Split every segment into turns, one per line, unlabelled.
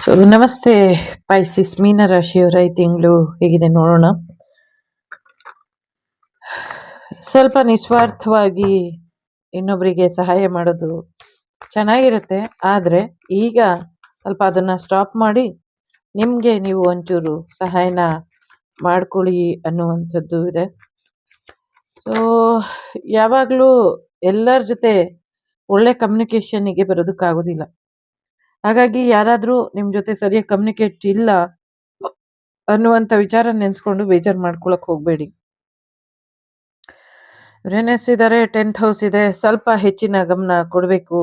So ನಮಸ್ತೆ Pisces ಮೀನ ರಾಶಿಯವರ ಈ ತಿಂಗಳು ಹೇಗಿದೆ ನೋಡೋಣ. ಸ್ವಲ್ಪ ನಿಸ್ವಾರ್ಥವಾಗಿ ಇನ್ನೊಬ್ಬರಿಗೆ ಸಹಾಯ ಮಾಡೋದು ಚೆನ್ನಾಗಿರುತ್ತೆ, ಆದರೆ ಈಗ ಸ್ವಲ್ಪ ಅದನ್ನ ಸ್ಟಾಪ್ ಮಾಡಿ ನಿಮಗೆ ನೀವು ಒಂಚೂರು ಸಹಾಯನ ಮಾಡ್ಕೊಳ್ಳಿ ಅನ್ನುವಂಥದ್ದು ಇದೆ. ಸೊ ಯಾವಾಗಲೂ ಎಲ್ಲರ ಜೊತೆ ಒಳ್ಳೆ ಕಮ್ಯುನಿಕೇಶನ್ನಿಗೆ ಬರೋದಕ್ಕಾಗೋದಿಲ್ಲ. ಹಾಗಾಗಿ ಯಾರಾದರೂ ನಿಮ್ಮ ಜೊತೆ ಸರಿಯಾಗಿ ಕಮ್ಯುನಿಕೇಟ್ ಇಲ್ಲ ಅನ್ನುವಂಥ ವಿಚಾರ ನೆನೆಸ್ಕೊಂಡು ಬೇಜಾರು ಮಾಡ್ಕೊಳಕ್ ಹೋಗಬೇಡಿ. ಯುರೇನಸ್ ಇದ್ದಾರೆ, 10th ಹೌಸ್ ಇದೆ, ಸ್ವಲ್ಪ ಹೆಚ್ಚಿನ ಗಮನ ಕೊಡಬೇಕು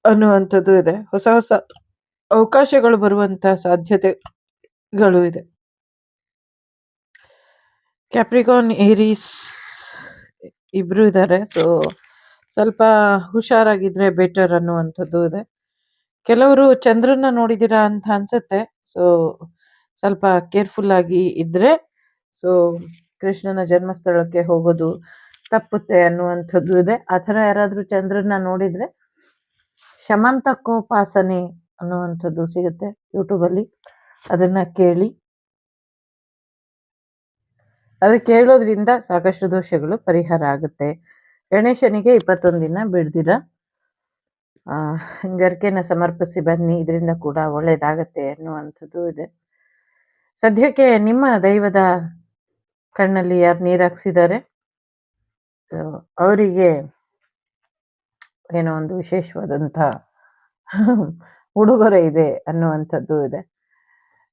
ಅನ್ನುವಂಥದ್ದು ಇದೆ. ಹೊಸ ಹೊಸ ಅವಕಾಶಗಳು ಬರುವಂತ ಸಾಧ್ಯತೆಗಳು ಇದೆ. ಕ್ಯಾಪ್ರಿಕಾನ್, ಏರೀಸ್ ಇಬ್ರು ಇದ್ದಾರೆ. ಸೊ ಸ್ವಲ್ಪ ಹುಷಾರಾಗಿದ್ರೆ ಬೆಟರ್ ಅನ್ನುವಂಥದ್ದು ಇದೆ. ಕೆಲವರು ಚಂದ್ರನ ನೋಡಿದ್ದೀರಾ ಅಂತ ಅನ್ಸುತ್ತೆ. ಸೊ ಸ್ವಲ್ಪ ಕೇರ್ಫುಲ್ ಆಗಿ ಇದ್ರೆ ಸೊ ಕೃಷ್ಣನ ಜನ್ಮಸ್ಥಳಕ್ಕೆ ಹೋಗೋದು ತಪ್ಪುತ್ತೆ ಅನ್ನುವಂಥದ್ದು ಇದೆ. ಆ ಥರ ಯಾರಾದ್ರೂ ಚಂದ್ರನ ನೋಡಿದ್ರೆ ಶಮಂತಕೋಪಾಸನೆ ಅನ್ನುವಂಥದ್ದು ಸಿಗುತ್ತೆ ಯೂಟ್ಯೂಬಲ್ಲಿ, ಅದನ್ನ ಕೇಳಿ. ಅದು ಕೇಳೋದ್ರಿಂದ ಸಾಕಷ್ಟು ದೋಷಗಳು ಪರಿಹಾರ ಆಗುತ್ತೆ. ಗಣೇಶನಿಗೆ 21 ದಿನ ಬಿಡ್ದಿರ ಗರಿಕೆನ ಸಮರ್ಪಿಸಿ ಬನ್ನಿ, ಇದರಿಂದ ಕೂಡ ಒಳ್ಳೇದಾಗತ್ತೆ ಅನ್ನುವಂಥದ್ದು ಇದೆ. ಸದ್ಯಕ್ಕೆ ನಿಮ್ಮ ದೈವದ ಕಣ್ಣಲ್ಲಿ ಯಾರು ನೀರು ಹಾಕ್ಸಿದ್ದಾರೆ ಅವರಿಗೆ ಏನೋ ಒಂದು ವಿಶೇಷವಾದಂಥ ಉಡುಗೊರೆ ಇದೆ ಅನ್ನುವಂಥದ್ದು ಇದೆ.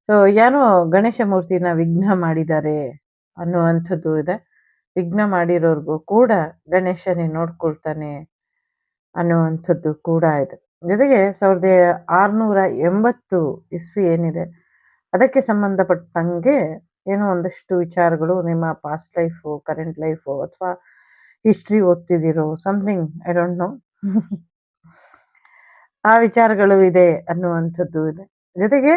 ಸೊ ಏನೋ ಗಣೇಶ ಮೂರ್ತಿನ ವಿಘ್ನ ಮಾಡಿದ್ದಾರೆ ಅನ್ನುವಂಥದ್ದು ಇದೆ. ವಿಘ್ನ ಮಾಡಿರೋರ್ಗೂ ಕೂಡ ಗಣೇಶನೇ ನೋಡ್ಕೊಳ್ತಾನೆ ಅನ್ನುವಂಥದ್ದು ಕೂಡ ಇದೆ. ಜೊತೆಗೆ 1680 ಇಸ್ವಿ ಏನಿದೆ ಅದಕ್ಕೆ ಸಂಬಂಧಪಟ್ಟಂಗೆ ಏನೋ ಒಂದಷ್ಟು ವಿಚಾರಗಳು ನಿಮ್ಮ ಪಾಸ್ಟ್ ಲೈಫು, ಕರೆಂಟ್ ಲೈಫು ಅಥವಾ ಹಿಸ್ಟ್ರಿ ಓದ್ತಿದ್ದೀರೋ ಸಮಥಿಂಗ್, ಐ ಡೋಂಟ್ ನೋ, ಆ ವಿಚಾರಗಳು ಇದೆ ಅನ್ನುವಂಥದ್ದು ಇದೆ. ಜೊತೆಗೆ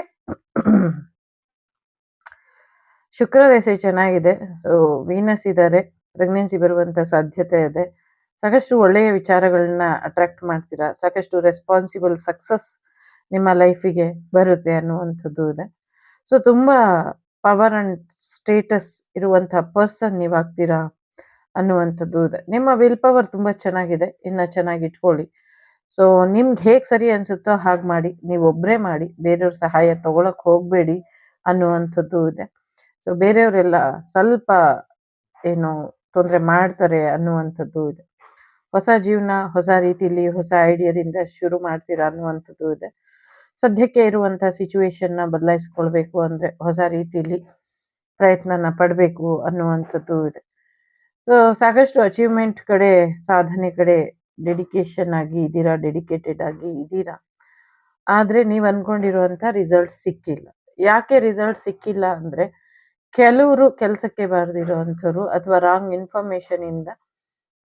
ಶುಕ್ರ ದಶೆ ಚೆನ್ನಾಗಿದೆ. ಸೊ ವೀನಸ್ ಇದ್ದಾರೆ, ಪ್ರೆಗ್ನೆನ್ಸಿ ಬರುವಂತ ಸಾಧ್ಯತೆ ಇದೆ. ಸಾಕಷ್ಟು ಒಳ್ಳೆಯ ವಿಚಾರಗಳನ್ನ ಅಟ್ರಾಕ್ಟ್ ಮಾಡ್ತೀರಾ, ಸಾಕಷ್ಟು ರೆಸ್ಪಾನ್ಸಿಬಲ್ ಸಕ್ಸಸ್ ನಿಮ್ಮ ಲೈಫಿಗೆ ಬರುತ್ತೆ ಅನ್ನುವಂಥದ್ದು ಇದೆ. ಸೊ ತುಂಬಾ ಪವರ್ ಅಂಡ್ ಸ್ಟೇಟಸ್ ಇರುವಂತಹ ಪರ್ಸನ್ ನೀವಾಗ್ತೀರಾ ಅನ್ನುವಂಥದ್ದು ಇದೆ. ನಿಮ್ಮ ವಿಲ್ ಪವರ್ ತುಂಬಾ ಚೆನ್ನಾಗಿದೆ, ಇನ್ನ ಚೆನ್ನಾಗಿ ಇಟ್ಕೊಳ್ಳಿ. ಸೊ ನಿಮ್ಗೆ ಹೇಗೆ ಸರಿ ಅನ್ಸುತ್ತೋ ಹಾಗೆ ಮಾಡಿ, ನೀವು ಒಬ್ಬರೇ ಮಾಡಿ, ಬೇರೆಯವ್ರ ಸಹಾಯ ತಗೊಳಕ್ ಹೋಗ್ಬೇಡಿ ಅನ್ನುವಂಥದ್ದು ಇದೆ. ಸೊ ಬೇರೆಯವರೆಲ್ಲ ಸ್ವಲ್ಪ ಏನು ತೊಂದರೆ ಮಾಡ್ತಾರೆ ಅನ್ನುವಂಥದ್ದು ಇದೆ. ಹೊಸ ಜೀವನ ಹೊಸ ರೀತಿಯಲ್ಲಿ ಹೊಸ ಐಡಿಯಾದಿಂದ ಶುರು ಮಾಡ್ತೀರಾ ಅನ್ನುವಂಥದ್ದು ಇದೆ. ಸದ್ಯಕ್ಕೆ ಇರುವಂತಹ ಸಿಚುವೇಶನ್ನ ಬದಲಾಯಿಸ್ಕೊಳ್ಬೇಕು ಅಂದ್ರೆ ಹೊಸ ರೀತಿಯಲ್ಲಿ ಪ್ರಯತ್ನನ ಪಡಬೇಕು ಅನ್ನುವಂಥದ್ದು ಇದೆ. ಸೊ ಸಾಕಷ್ಟು ಅಚೀವ್ಮೆಂಟ್ ಕಡೆ, ಸಾಧನೆ ಕಡೆ ಡೆಡಿಕೇಶನ್ ಆಗಿ ಇದ್ದೀರಾ, ಡೆಡಿಕೇಟೆಡ್ ಆಗಿ ಇದ್ದೀರಾ. ಆದ್ರೆ ನೀವು ಅನ್ಕೊಂಡಿರುವಂತ ರಿಸಲ್ಟ್ ಸಿಕ್ಕಿಲ್ಲ. ಯಾಕೆ ರಿಸಲ್ಟ್ ಸಿಕ್ಕಿಲ್ಲ ಅಂದ್ರೆ ಕೆಲವರು ಕೆಲಸಕ್ಕೆ ಬಾರದಿರುವಂಥವ್ರು ಅಥವಾ ರಾಂಗ್ ಇನ್ಫಾರ್ಮೇಶನ್ ಇಂದ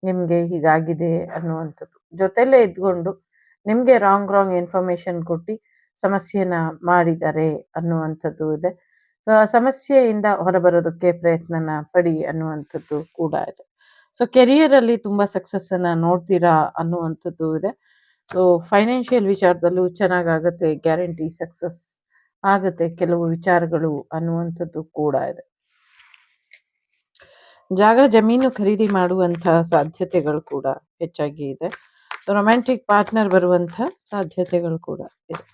ನಿಮ್ಗೆ ಹೀಗಾಗಿದೆ ಅನ್ನುವಂಥದ್ದು. ಜೊತೆಲೇ ಇದ್ಕೊಂಡು ನಿಮ್ಗೆ ರಾಂಗ್ ಇನ್ಫಾರ್ಮೇಶನ್ ಕೊಟ್ಟು ಸಮಸ್ಯೆನ ಮಾಡಿದ್ದಾರೆ ಅನ್ನುವಂಥದ್ದು ಇದೆ. ಸೊ ಆ ಸಮಸ್ಯೆಯಿಂದ ಹೊರಬರೋದಕ್ಕೆ ಪ್ರಯತ್ನನ ಪಡಿ ಅನ್ನುವಂಥದ್ದು ಕೂಡ ಇದೆ. ಸೊ ಕೆರಿಯರ್ ಅಲ್ಲಿ ತುಂಬಾ ಸಕ್ಸಸ್ ಅನ್ನ ನೋಡ್ತೀರಾ ಅನ್ನುವಂಥದ್ದು ಇದೆ. ಸೊ ಫೈನಾನ್ಷಿಯಲ್ ವಿಚಾರದಲ್ಲೂ ಚೆನ್ನಾಗಾಗತ್ತೆ, ಗ್ಯಾರಂಟಿ ಸಕ್ಸಸ್ ಆಗುತ್ತೆ ಕೆಲವು ವಿಚಾರಗಳು ಅನ್ನುವಂಥದ್ದು ಕೂಡ ಇದೆ. ಜಾಗ ಜಮೀನು ಖರೀದಿ ಮಾಡುವಂತ ಸಾಧ್ಯತೆಗಳು ಕೂಡ ಹೆಚ್ಚಾಗಿ ಇದೆ. ರೊಮ್ಯಾಂಟಿಕ್ ಪಾರ್ಟ್ನರ್ ಬರುವಂತ ಸಾಧ್ಯತೆಗಳು ಕೂಡ ಇದೆ.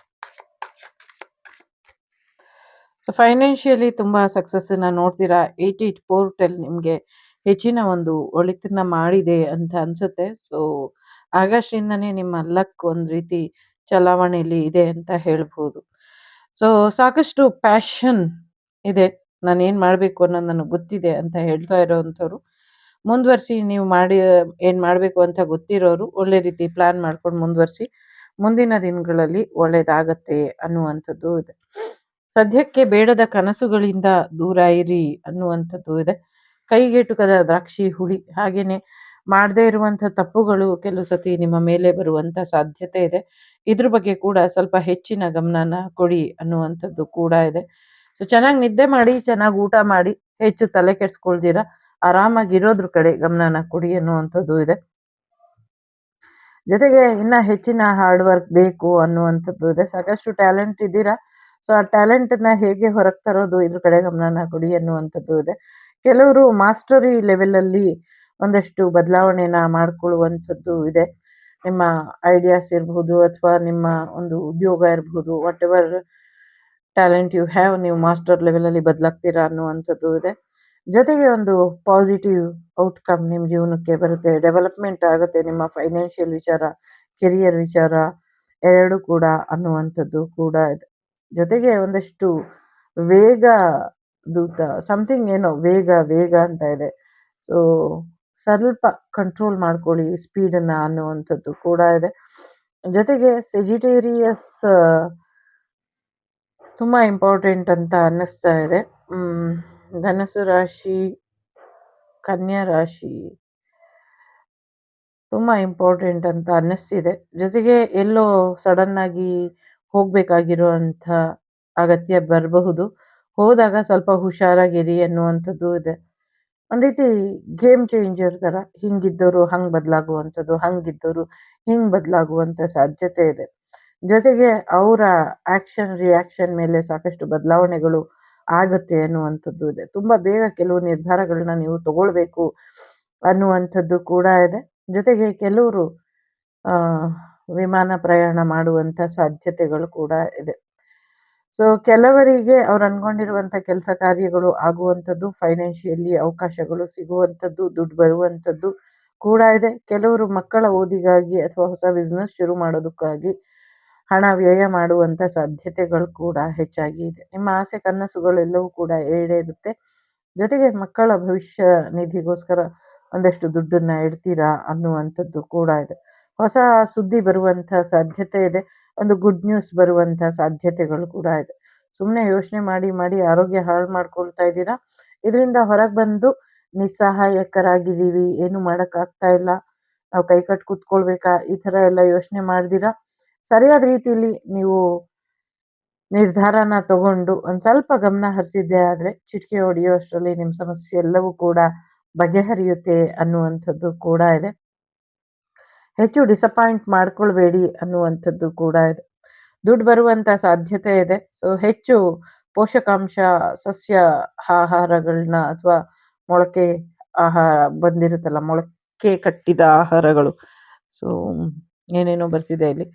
ಸೊ ಫೈನಾನ್ಷಿಯಲಿ ತುಂಬಾ ಸಕ್ಸಸ್ ನ ನೋಡ್ತೀರಾ. 88 ಪೋರ್ಟಲ್ ನಿಮ್ಗೆ ಹೆಚ್ಚಿನ ಒಂದು ಒಳಿತನ್ನ ಮಾಡಿದೆ ಅಂತ ಅನ್ಸುತ್ತೆ. ಸೊ ಆಗಸ್ಟ್ ಇಂದನೇ ನಿಮ್ಮ ಲಕ್ ಒಂದ್ ರೀತಿ ಚಲಾವಣೆಯಲ್ಲಿ ಇದೆ ಅಂತ ಹೇಳ್ಬೋದು. ಸೊ ಸಾಕಷ್ಟು ಪ್ಯಾಷನ್ ಇದೆ, ನಾನು ಏನ್ ಮಾಡ್ಬೇಕು ಅನ್ನೋದು ನನಗೆ ಗೊತ್ತಿದೆ ಅಂತ ಹೇಳ್ತಾ ಇರೋವಂಥವ್ರು ಮುಂದುವರಿಸಿ. ನೀವು ಏನ್ ಮಾಡ್ಬೇಕು ಅಂತ ಗೊತ್ತಿರೋರು ಒಳ್ಳೆ ರೀತಿ ಪ್ಲಾನ್ ಮಾಡ್ಕೊಂಡು ಮುಂದುವರಿಸಿ, ಮುಂದಿನ ದಿನಗಳಲ್ಲಿ ಒಳ್ಳೇದಾಗತ್ತೆ ಅನ್ನುವಂಥದ್ದು ಇದೆ. ಸದ್ಯಕ್ಕೆ ಬೇಡದ ಕನಸುಗಳಿಂದ ದೂರ ಇರಿ ಅನ್ನುವಂಥದ್ದು ಇದೆ. ಕೈಗೆಟುಕದ ದ್ರಾಕ್ಷಿ ಹುಳಿ, ಹಾಗೇನೆ ಮಾಡದೇ ಇರುವಂತ ತಪ್ಪುಗಳು ಕೆಲವು ಸತಿ ನಿಮ್ಮ ಮೇಲೆ ಬರುವಂತ ಸಾಧ್ಯತೆ ಇದೆ. ಇದ್ರ ಬಗ್ಗೆ ಕೂಡ ಸ್ವಲ್ಪ ಹೆಚ್ಚಿನ ಗಮನನ ಕೊಡಿ ಅನ್ನುವಂಥದ್ದು ಕೂಡ ಇದೆ. ಸೊ ಚೆನ್ನಾಗಿ ನಿದ್ದೆ ಮಾಡಿ, ಚೆನ್ನಾಗಿ ಊಟ ಮಾಡಿ, ಹೆಚ್ಚು ತಲೆ ಕೆಡ್ಸ್ಕೊಳ್ದಿರ ಆರಾಮಾಗಿ ಇರೋದ್ರ ಕಡೆ ಗಮನನ ಕೊಡಿ ಅನ್ನುವಂಥದ್ದು ಇದೆ. ಜೊತೆಗೆ ಇನ್ನ ಹೆಚ್ಚಿನ ಹಾರ್ಡ್ ವರ್ಕ್ ಬೇಕು ಅನ್ನುವಂಥದ್ದು ಇದೆ. ಸಾಕಷ್ಟು ಟ್ಯಾಲೆಂಟ್ ಇದ್ದೀರಾ. ಸೊ ಆ ಟ್ಯಾಲೆಂಟನ್ನ ಹೇಗೆ ಹೊರಗೆ ತರೋದು ಇದ್ರ ಕಡೆ ಗಮನನ ಕೊಡಿ ಅನ್ನುವಂಥದ್ದು ಇದೆ. ಕೆಲವರು ಮಾಸ್ಟರಿ ಲೆವೆಲಲ್ಲಿ ಒಂದಷ್ಟು ಬದಲಾವಣೆನ ಮಾಡ್ಕೊಳ್ಳುವಂಥದ್ದು ಇದೆ. ನಿಮ್ಮ ಐಡಿಯಾಸ್ ಇರಬಹುದು ಅಥವಾ ನಿಮ್ಮ ಒಂದು ಉದ್ಯೋಗ ಇರಬಹುದು, whatever talent you have, ನೀವು ಮಾಸ್ಟರ್ ಲೆವೆಲಲ್ಲಿ ಬದಲಾಗ್ತೀರಾ ಅನ್ನುವಂಥದ್ದು ಇದೆ. ಜೊತೆಗೆ ಒಂದು ಪಾಸಿಟಿವ್ ಔಟ್ಕಮ್ ನಿಮ್ಮ ಜೀವನಕ್ಕೆ ಬರುತ್ತೆ, ಡೆವಲಪ್ಮೆಂಟ್ ಆಗುತ್ತೆ ನಿಮ್ಮ ಫೈನಾನ್ಷಿಯಲ್ ವಿಚಾರ, ಕೆರಿಯರ್ ವಿಚಾರ ಎರಡು ಕೂಡ ಅನ್ನುವಂಥದ್ದು ಕೂಡ ಇದೆ. ಜೊತೆಗೆ ಒಂದಷ್ಟು ವೇಗ ದೂತ ಸಮಥಿಂಗ್ ಏನೋ ವೇಗ ವೇಗ ಅಂತ ಇದೆ. ಸೊ ಸ್ವಲ್ಪ ಕಂಟ್ರೋಲ್ ಮಾಡ್ಕೊಳ್ಳಿ ಸ್ಪೀಡನ್ನ ಅನ್ನುವಂಥದ್ದು ಕೂಡ ಇದೆ. ಜೊತೆಗೆ ಸೆಜಿಟೇರಿಯಸ್ ತುಂಬಾ ಇಂಪಾರ್ಟೆಂಟ್ ಅಂತ ಅನ್ನಿಸ್ತಾ ಇದೆ. ಧನಸ್ಸು ರಾಶಿ, ಕನ್ಯಾ ರಾಶಿ ತುಂಬಾ ಇಂಪಾರ್ಟೆಂಟ್ ಅಂತ ಅನ್ನಿಸ್ತಿದೆ. ಜೊತೆಗೆ ಎಲ್ಲೋ ಸಡನ್ ಆಗಿ ಹೋಗ್ಬೇಕಾಗಿರುವಂಥ ಅಗತ್ಯ ಬರಬಹುದು. ಹೋದಾಗ ಸ್ವಲ್ಪ ಹುಷಾರಾಗಿರಿ ಅನ್ನುವಂಥದ್ದು ಇದೆ. ಒಂದ್ ರೀತಿ ಗೇಮ್ ಚೇಂಜರ್ ತರ, ಹಿಂಗಿದ್ದವರು ಹಂಗ್ ಬದಲಾಗುವಂಥದ್ದು, ಹಂಗಿದ್ದವರು ಹಿಂಗ್ ಬದಲಾಗುವಂತ ಸಾಧ್ಯತೆ ಇದೆ. ಜೊತೆಗೆ ಅವರ ಆಕ್ಷನ್ ರಿಯಾಕ್ಷನ್ ಮೇಲೆ ಸಾಕಷ್ಟು ಬದಲಾವಣೆಗಳು ಆಗುತ್ತೆ ಅನ್ನುವಂಥದ್ದು ಇದೆ. ತುಂಬಾ ಬೇಗ ಕೆಲವು ನಿರ್ಧಾರಗಳನ್ನ ನೀವು ತಗೊಳ್ಬೇಕು ಅನ್ನುವಂಥದ್ದು ಕೂಡ ಇದೆ. ಜೊತೆಗೆ ಕೆಲವರು ವಿಮಾನ ಪ್ರಯಾಣ ಮಾಡುವಂತ ಸಾಧ್ಯತೆಗಳು ಕೂಡ ಇದೆ. ಸೊ ಕೆಲವರಿಗೆ ಅವ್ರು ಅನ್ಕೊಂಡಿರುವಂತ ಕೆಲಸ ಕಾರ್ಯಗಳು ಆಗುವಂಥದ್ದು, ಫೈನಾನ್ಷಿಯಲಿ ಅವಕಾಶಗಳು ಸಿಗುವಂಥದ್ದು, ದುಡ್ಡು ಬರುವಂಥದ್ದು ಕೂಡ ಇದೆ. ಕೆಲವರು ಮಕ್ಕಳ ಓದಿಗಾಗಿ ಅಥವಾ ಹೊಸ ಬಿಸ್ನೆಸ್ ಶುರು ಮಾಡೋದಕ್ಕಾಗಿ ಹಣ ವ್ಯಯ ಮಾಡುವಂತ ಸಾಧ್ಯತೆಗಳು ಕೂಡ ಹೆಚ್ಚಾಗಿ ಇದೆ. ನಿಮ್ಮ ಆಸೆ ಕನಸುಗಳೆಲ್ಲವೂ ಕೂಡ ಈಡೇರುತ್ತೆ. ಜೊತೆಗೆ ಮಕ್ಕಳ ಭವಿಷ್ಯ ನಿಧಿಗೋಸ್ಕರ ಒಂದಷ್ಟು ದುಡ್ಡನ್ನ ಇಡ್ತೀರಾ ಅನ್ನುವಂಥದ್ದು ಕೂಡ ಇದೆ. ಹೊಸ ಸುದ್ದಿ ಬರುವಂತ ಸಾಧ್ಯತೆ ಇದೆ. ಒಂದು ಗುಡ್ ನ್ಯೂಸ್ ಬರುವಂತ ಸಾಧ್ಯತೆಗಳು ಕೂಡ ಇದೆ. ಸುಮ್ಮನೆ ಯೋಚನೆ ಮಾಡಿ ಮಾಡಿ ಆರೋಗ್ಯ ಹಾಳು ಮಾಡ್ಕೊಳ್ತಾ ಇದ್ದೀರಾ. ಇದರಿಂದ ಹೊರಗೆ ಬಂದು ನಿಸ್ಸಹಾಯಕರಾಗಿದ್ದೀವಿ, ಏನು ಆಗ್ತಾ ಇಲ್ಲ, ನಾವು ಕೈ ಕಟ್ ಕೂತ್ಕೊಳ್ಬೇಕಾ, ಈ ತರ ಎಲ್ಲ ಯೋಚನೆ ಮಾಡ್ದಿರಾ ಸರಿಯಾದ ರೀತಿಯಲ್ಲಿ ನೀವು ನಿರ್ಧಾರನ ತಗೊಂಡು ಒಂದ್ ಸ್ವಲ್ಪ ಗಮನ ಹರಿಸಿದ್ದೆ ಆದ್ರೆ ಚಿಟಿಕೆ ಹೊಡೆಯೋ ಅಷ್ಟರಲ್ಲಿ ನಿಮ್ ಸಮಸ್ಯೆ ಎಲ್ಲವೂ ಕೂಡ ಬಗೆಹರಿಯುತ್ತೆ ಅನ್ನುವಂಥದ್ದು ಕೂಡ ಇದೆ. ಹೆಚ್ಚು ಡಿಸಪಾಯಿಂಟ್ ಮಾಡ್ಕೊಳ್ಬೇಡಿ ಅನ್ನುವಂಥದ್ದು ಕೂಡ ಇದೆ. ದುಡ್ಡು ಬರುವಂತ ಸಾಧ್ಯತೆ ಇದೆ. ಸೊ ಹೆಚ್ಚು ಪೋಷಕಾಂಶ ಸಸ್ಯ ಆಹಾರಗಳನ್ನ ಅಥವಾ ಮೊಳಕೆ ಆಹಾರ ಬಂದಿರುತ್ತಲ್ಲ, ಮೊಳಕೆ ಕಟ್ಟಿದ ಆಹಾರಗಳು, ಸೊ ಏನೇನೋ ಬರ್ತಿದೆ ಇಲ್ಲಿ,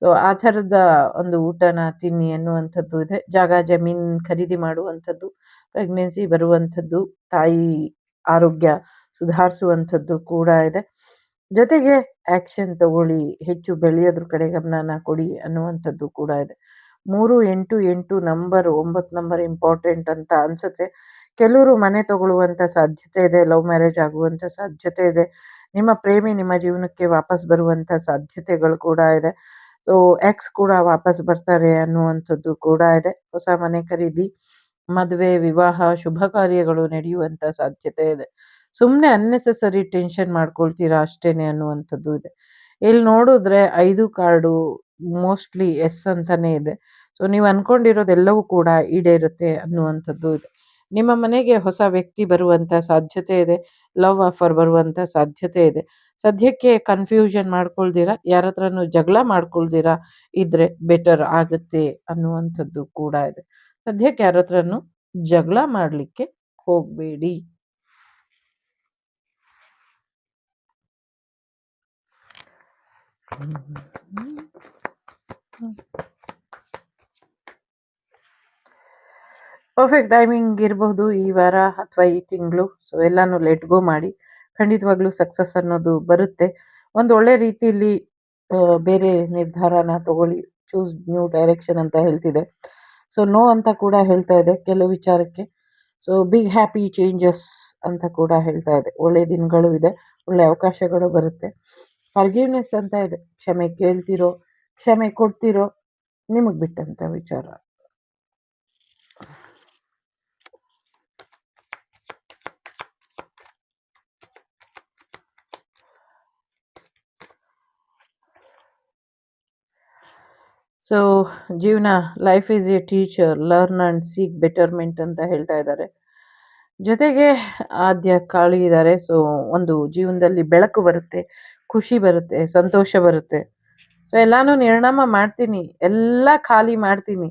ಸೊ ಆ ಥರದ ಒಂದು ಊಟನ ತಿನ್ನಿ ಅನ್ನುವಂಥದ್ದು ಇದೆ. ಜಾಗ ಜಮೀನ್ ಖರೀದಿ ಮಾಡುವಂಥದ್ದು, ಪ್ರೆಗ್ನೆನ್ಸಿ ಬರುವಂಥದ್ದು, ತಾಯಿ ಆರೋಗ್ಯ ಸುಧಾರಿಸುವಂಥದ್ದು ಕೂಡ ಇದೆ. ಜೊತೆಗೆ ಆಕ್ಷನ್ ತಗೊಳ್ಳಿ, ಹೆಚ್ಚು ಬೆಳೆಯೋದ್ರ ಕಡೆ ಗಮನನ ಕೊಡಿ ಅನ್ನುವಂಥದ್ದು ಕೂಡ ಇದೆ. 3-8-8 ನಂಬರ್, 9 ನಂಬರ್ ಇಂಪಾರ್ಟೆಂಟ್ ಅಂತ ಅನ್ಸುತ್ತೆ. ಕೆಲವರು ಮನೆ ತಗೊಳ್ಳುವಂತ ಸಾಧ್ಯತೆ ಇದೆ, ಲವ್ ಮ್ಯಾರೇಜ್ ಆಗುವಂತ ಸಾಧ್ಯತೆ ಇದೆ, ನಿಮ್ಮ ಪ್ರೇಮಿ ನಿಮ್ಮ ಜೀವನಕ್ಕೆ ವಾಪಸ್ ಬರುವಂತ ಸಾಧ್ಯತೆಗಳು ಕೂಡ ಇದೆ. ಸೊ ಎಕ್ಸ್ ಕೂಡ ವಾಪಸ್ ಬರ್ತಾರೆ ಅನ್ನುವಂಥದ್ದು ಕೂಡ ಇದೆ. ಹೊಸ ಮನೆ ಖರೀದಿ, ಮದುವೆ, ವಿವಾಹ, ಶುಭ ಕಾರ್ಯಗಳು ನಡೆಯುವಂತ ಸಾಧ್ಯತೆ ಇದೆ. ಸುಮ್ಮನೆ ಅನ್ನೆಸೆಸರಿ ಟೆನ್ಷನ್ ಮಾಡ್ಕೊಳ್ತೀರಾ ಅಷ್ಟೇನೆ ಅನ್ನುವಂಥದ್ದು ಇದೆ. ಇಲ್ಲಿ ನೋಡಿದ್ರೆ 5 ಕಾರ್ಡು ಮೋಸ್ಟ್ಲಿ ಎಸ್ ಅಂತಾನೆ ಇದೆ. ಸೊ ನೀವು ಅನ್ಕೊಂಡಿರೋದೆಲ್ಲವೂ ಕೂಡ ಈಡೇರುತ್ತೆ ಅನ್ನುವಂಥದ್ದು ಇದೆ. ನಿಮ್ಮ ಮನೆಗೆ ಹೊಸ ವ್ಯಕ್ತಿ ಬರುವಂತ ಸಾಧ್ಯತೆ ಇದೆ, ಲವ್ ಆಫರ್ ಬರುವಂತ ಸಾಧ್ಯತೆ ಇದೆ. ಸದ್ಯಕ್ಕೆ ಕನ್ಫ್ಯೂಷನ್ ಮಾಡ್ಕೊಳ್ದಿರಾ, ಯಾರ ಹತ್ರನೂ ಜಗಳ ಮಾಡ್ಕೊಳ್ದಿರಾ ಇದ್ರೆ ಬೆಟರ್ ಆಗುತ್ತೆ ಅನ್ನುವಂಥದ್ದು ಕೂಡ ಇದೆ. ಸದ್ಯಕ್ಕೆ ಯಾರ ಹತ್ರನೂ ಜಗಳ ಮಾಡ್ಲಿಕ್ಕೆ ಹೋಗ್ಬೇಡಿ. ಪರ್ಫೆಕ್ಟ್ ಟೈಮಿಂಗ್ ಇರಬಹುದು ಈ ವಾರ ಅಥವಾ ಈ ತಿಂಗಳು. ಸೊ ಎಲ್ಲಾನು ಲೆಟ್ ಗೋ ಮಾಡಿ, ಖಂಡಿತವಾಗ್ಲೂ ಸಕ್ಸಸ್ ಅನ್ನೋದು ಬರುತ್ತೆ. ಒಂದು ಒಳ್ಳೆ ರೀತಿಯಲ್ಲಿ ಬೇರೆ ನಿರ್ಧಾರನ ತಗೊಳ್ಳಿ. ಚೂಸ್ ನ್ಯೂ ಡೈರೆಕ್ಷನ್ ಅಂತ ಹೇಳ್ತಿದೆ. ಸೊ ನೋ ಅಂತ ಕೂಡ ಹೇಳ್ತಾ ಇದೆ ಕೆಲವು ವಿಚಾರಕ್ಕೆ. ಸೊ ಬಿಗ್ ಹ್ಯಾಪಿ ಚೇಂಜಸ್ ಅಂತ ಕೂಡ ಹೇಳ್ತಾ ಇದೆ. ಒಳ್ಳೆ ದಿನಗಳು ಇದೆ, ಒಳ್ಳೆ ಅವಕಾಶಗಳು ಬರುತ್ತೆ. ಫರ್ಗಿವ್ನೆಸ್ ಅಂತ ಇದೆ, ಕ್ಷಮೆ ಕೇಳ್ತಿರೋ, ಕ್ಷಮೆ ಕೊಡ್ತಿರೋ, ನಿಮಗ್ ಬಿಟ್ಟಂತ ವಿಚಾರ. ಸೊ ಜೀವನ, life is A teacher, learn and seek betterment ಅಂತ ಹೇಳ್ತಾ ಇದ್ದಾರೆ. ಜೊತೆಗೆ ಆದ್ಯ ಕಾಳಿ ಇದ್ದಾರೆ. ಸೊ ಒಂದು ಜೀವನದಲ್ಲಿ ಬೆಳಕು ಬರುತ್ತೆ, ಖುಷಿ ಬರುತ್ತೆ, ಸಂತೋಷ ಬರುತ್ತೆ. ಸೊ ಎಲ್ಲಾನು ನಿರ್ಣಾಮ ಮಾಡ್ತೀನಿ, ಎಲ್ಲ ಖಾಲಿ ಮಾಡ್ತೀನಿ,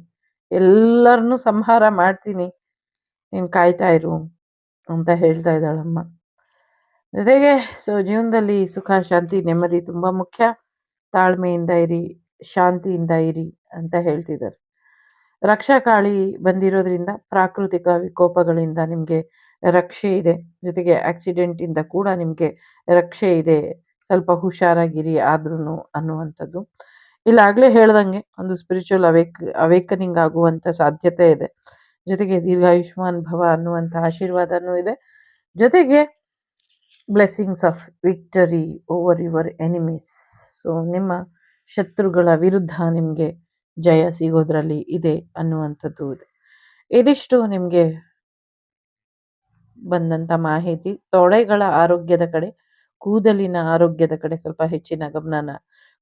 ಎಲ್ಲರನ್ನೂ ಸಂಹಾರ ಮಾಡ್ತೀನಿ, ನೀನ್ ಕಾಯ್ತಾ ಇರು ಅಂತ ಹೇಳ್ತಾ ಇದ್ದಾಳಮ್ಮ. ಜೊತೆಗೆ ಸೊ ಜೀವನದಲ್ಲಿ ಸುಖ, ಶಾಂತಿ, ನೆಮ್ಮದಿ ತುಂಬಾ ಮುಖ್ಯ. ತಾಳ್ಮೆಯಿಂದ ಇರಿ, ಶಾಂತಿಯಿಂದ ಇರಿ ಅಂತ ಹೇಳ್ತಿದ್ದಾರೆ. ರಕ್ಷಾಕಾಳಿ ಬಂದಿರೋದ್ರಿಂದ ಪ್ರಾಕೃತಿಕ ವಿಕೋಪಗಳಿಂದ ನಿಮ್ಗೆ ರಕ್ಷೆ ಇದೆ. ಜೊತೆಗೆ ಆಕ್ಸಿಡೆಂಟ್ ಇಂದ ಕೂಡ ನಿಮ್ಗೆ ರಕ್ಷೆ ಇದೆ. ಸ್ವಲ್ಪ ಹುಷಾರಾಗಿರಿ ಆದ್ರೂನು ಅನ್ನುವಂಥದ್ದು. ಇಲ್ಲಾಗ್ಲೇ ಹೇಳ್ದಂಗೆ ಒಂದು ಸ್ಪಿರಿಚುವಲ್ ಅವೇಕನಿಂಗ್ ಆಗುವಂತ ಸಾಧ್ಯತೆ ಇದೆ. ಜೊತೆಗೆ ದೀರ್ಘಾಯುಷ್ಮಾನ್ ಭವ ಅನ್ನುವಂಥ ಆಶೀರ್ವಾದನೂ ಇದೆ. ಜೊತೆಗೆ blessings of victory over your enemies. So ನಿಮ್ಮ ಶತ್ರುಗಳ ವಿರುದ್ಧ ನಿಮ್ಗೆ ಜಯ ಸಿಗೋದ್ರಲ್ಲಿ ಇದೆ ಅನ್ನುವಂಥದ್ದು ಇದೆ. ಇದಿಷ್ಟು ನಿಮ್ಗೆ ಬಂದಂತ ಮಾಹಿತಿ. ತೊಡೆಗಳ ಆರೋಗ್ಯದ ಕಡೆ, ಕೂದಲಿನ ಆರೋಗ್ಯದ ಕಡೆ ಸ್ವಲ್ಪ ಹೆಚ್ಚಿನ ಗಮನನ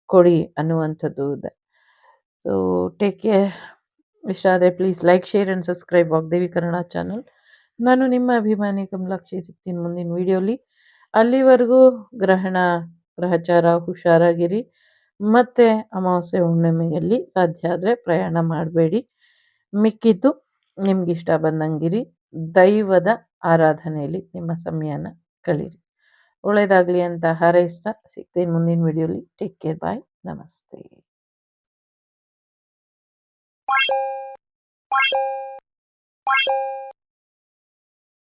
ಕೊಡಿ ಅನ್ನುವಂಥದ್ದು ಇದೆ. So take care. ಇಷ್ಟ ಆದರೆ please like, share and subscribe Vagdevi Kannada channel. ನಾನು ನಿಮ್ಮ ಅಭಿಮಾನಿ ಕಮಲಾಕ್ಷಿ. ಸಿಗ್ತೀನಿ ಮುಂದಿನ ವಿಡಿಯೋಲಿ. ಅಲ್ಲಿವರೆಗೂ ಗ್ರಹಚಾರ ಹುಷಾರಾಗಿರಿ. ಮತ್ತೆ ಅಮಾವಾಸ್ಯೆ ಹುಣ್ಣಿಮೆಯಲ್ಲಿ ಸಾಧ್ಯ ಆದರೆ ಪ್ರಯಾಣ ಮಾಡಬೇಡಿ. ಮಿಕ್ಕಿದ್ದು ನಿಮ್ಗಿಷ್ಟ ಬಂದಂಗಿರಿ. ದೈವದ ಆರಾಧನೆಯಲ್ಲಿ ನಿಮ್ಮ ಸಮಯನ ಕಳೀರಿ. ಒಳ್ಳೇದಾಗ್ಲಿ ಅಂತ ಹಾರೈಸ್ತಾ ಸಿಗ್ತೀನಿ ಮುಂದಿನ ವಿಡಿಯೋಲಿ. ಟೇಕ್ ಕೇರ್, ಬಾಯ್, ನಮಸ್ತೆ.